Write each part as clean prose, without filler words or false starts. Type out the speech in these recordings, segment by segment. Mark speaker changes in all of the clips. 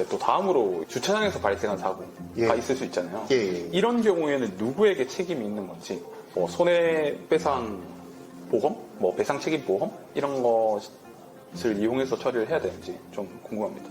Speaker 1: 또 다음으로 주차장에서 발생한 사고가
Speaker 2: 예.
Speaker 1: 있을 수 있잖아요.
Speaker 2: 예, 예.
Speaker 1: 이런 경우에는 누구에게 책임이 있는 건지, 뭐 손해배상 보험, 뭐 배상 책임 보험 이런 것을 이용해서 처리를 해야 되는지 좀 궁금합니다.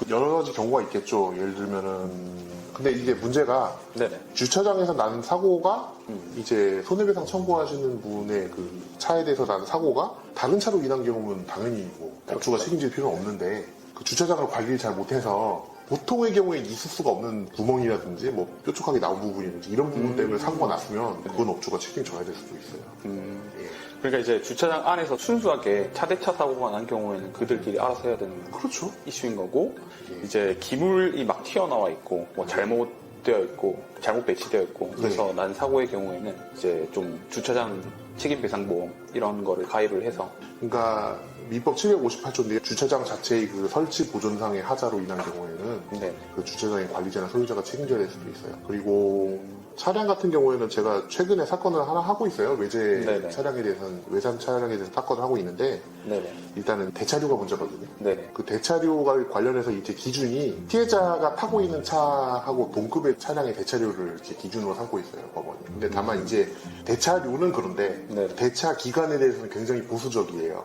Speaker 2: 여러 가지 경우가 있겠죠. 예를 들면은 근데 이게 문제가
Speaker 1: 네네.
Speaker 2: 주차장에서 나는 사고가 이제 손해배상 청구하시는 분의 그 차에 대해서 나는 사고가 다른 차로 인한 경우는 당연히 뭐 업주가 책임질 필요는 없는데 그 주차장을 관리를 잘 못해서 보통의 경우에 있을 수가 없는 구멍이라든지 뭐 뾰족하게 나온 부분이든지 이런 부분 때문에 사고가 났으면 그건 업주가 책임져야 될 수도 있어요. 예.
Speaker 1: 그러니까 이제 주차장 안에서 순수하게 차대차 사고가 난 경우에는 그들끼리 알아서 해야 되는
Speaker 2: 그렇죠.
Speaker 1: 이슈인 거고,
Speaker 2: 예.
Speaker 1: 이제 기물이 막 튀어나와 있고 뭐 잘못되어 있고 잘못 배치되어 있고 그래서
Speaker 2: 네.
Speaker 1: 난 사고의 경우에는 이제 좀 주차장 책임배상보험 이런 거를 가입을 해서
Speaker 2: 그러니까 민법 758조인데 주차장 자체의 그 설치 보존상의 하자로 인한 경우에는
Speaker 1: 네.
Speaker 2: 그 주차장의 관리자나 소유자가 책임져야 될 수도 있어요. 그리고 차량 같은 경우에는 제가 최근에 사건을 하나 하고 있어요. 외제
Speaker 1: 네네.
Speaker 2: 차량에 대해서는 외산 차량에 대해서 사건을 하고 있는데
Speaker 1: 네네.
Speaker 2: 일단은 대차료가 문제거든요.
Speaker 1: 네네.
Speaker 2: 그 대차료가 관련해서 이제 기준이 피해자가 타고 있는 차하고 동급의 차량의 대차료를 이렇게 기준으로 삼고 있어요, 법원이. 근데 다만 이제 대차료는 그런데
Speaker 1: 네.
Speaker 2: 대차 기간에 대해서는 굉장히 보수적이에요.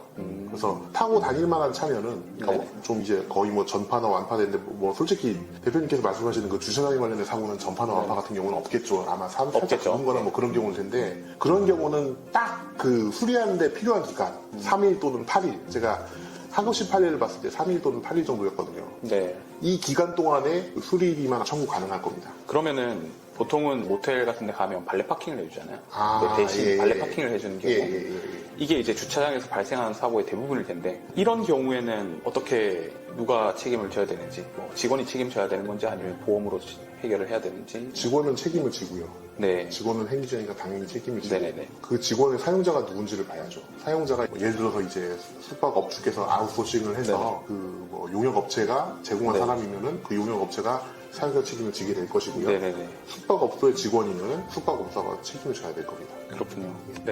Speaker 2: 그래서 타고 다닐 만한 차면은 그러니까
Speaker 1: 네.
Speaker 2: 좀 이제 거의 뭐 전파나 완파되는데 뭐 솔직히 대표님께서 말씀하시는 그 주차장에 관련된 사고는 전파나 완파 같은 경우는 없겠죠. 아마 살짝
Speaker 1: 없겠죠.
Speaker 2: 죽은 거나 뭐 그런 경우일 텐데 그런 경우는 딱 그 수리하는데 필요한 기간 3일 또는 8일 제가 하급시 판례를 봤을 때 3일 또는 8일 정도였거든요.
Speaker 1: 네.
Speaker 2: 이 기간 동안에 수리비만 청구 가능할 겁니다.
Speaker 1: 그러면은 보통은 모텔 같은 데 가면 발레 파킹을 해주잖아요.
Speaker 2: 아,
Speaker 1: 근데 대신
Speaker 2: 예,
Speaker 1: 발레
Speaker 2: 예.
Speaker 1: 파킹을 해주는 경우
Speaker 2: 예.
Speaker 1: 이게 이제 주차장에서 발생하는 사고의 대부분일 텐데 이런 경우에는 어떻게 누가 책임을 져야 되는지 뭐 직원이 책임져야 되는 건지 아니면 보험으로 해결을 해야 되는지
Speaker 2: 직원은 책임을 지고요.
Speaker 1: 네.
Speaker 2: 직원은 행위자니까 당연히 책임을 지고
Speaker 1: 네네네.
Speaker 2: 그 직원의 사용자가 누군지를 봐야죠. 사용자가 예를 들어서 이제 숙박업주께서 아웃소싱을 해서 그 뭐 용역업체가 제공한
Speaker 1: 네.
Speaker 2: 사람이면은 그 용역업체가 사용자 책임을 지게 될 것이고요.
Speaker 1: 네네네.
Speaker 2: 숙박업소의 직원이면 숙박업소가 책임을 져야 될 겁니다.
Speaker 1: 그렇군요. 네.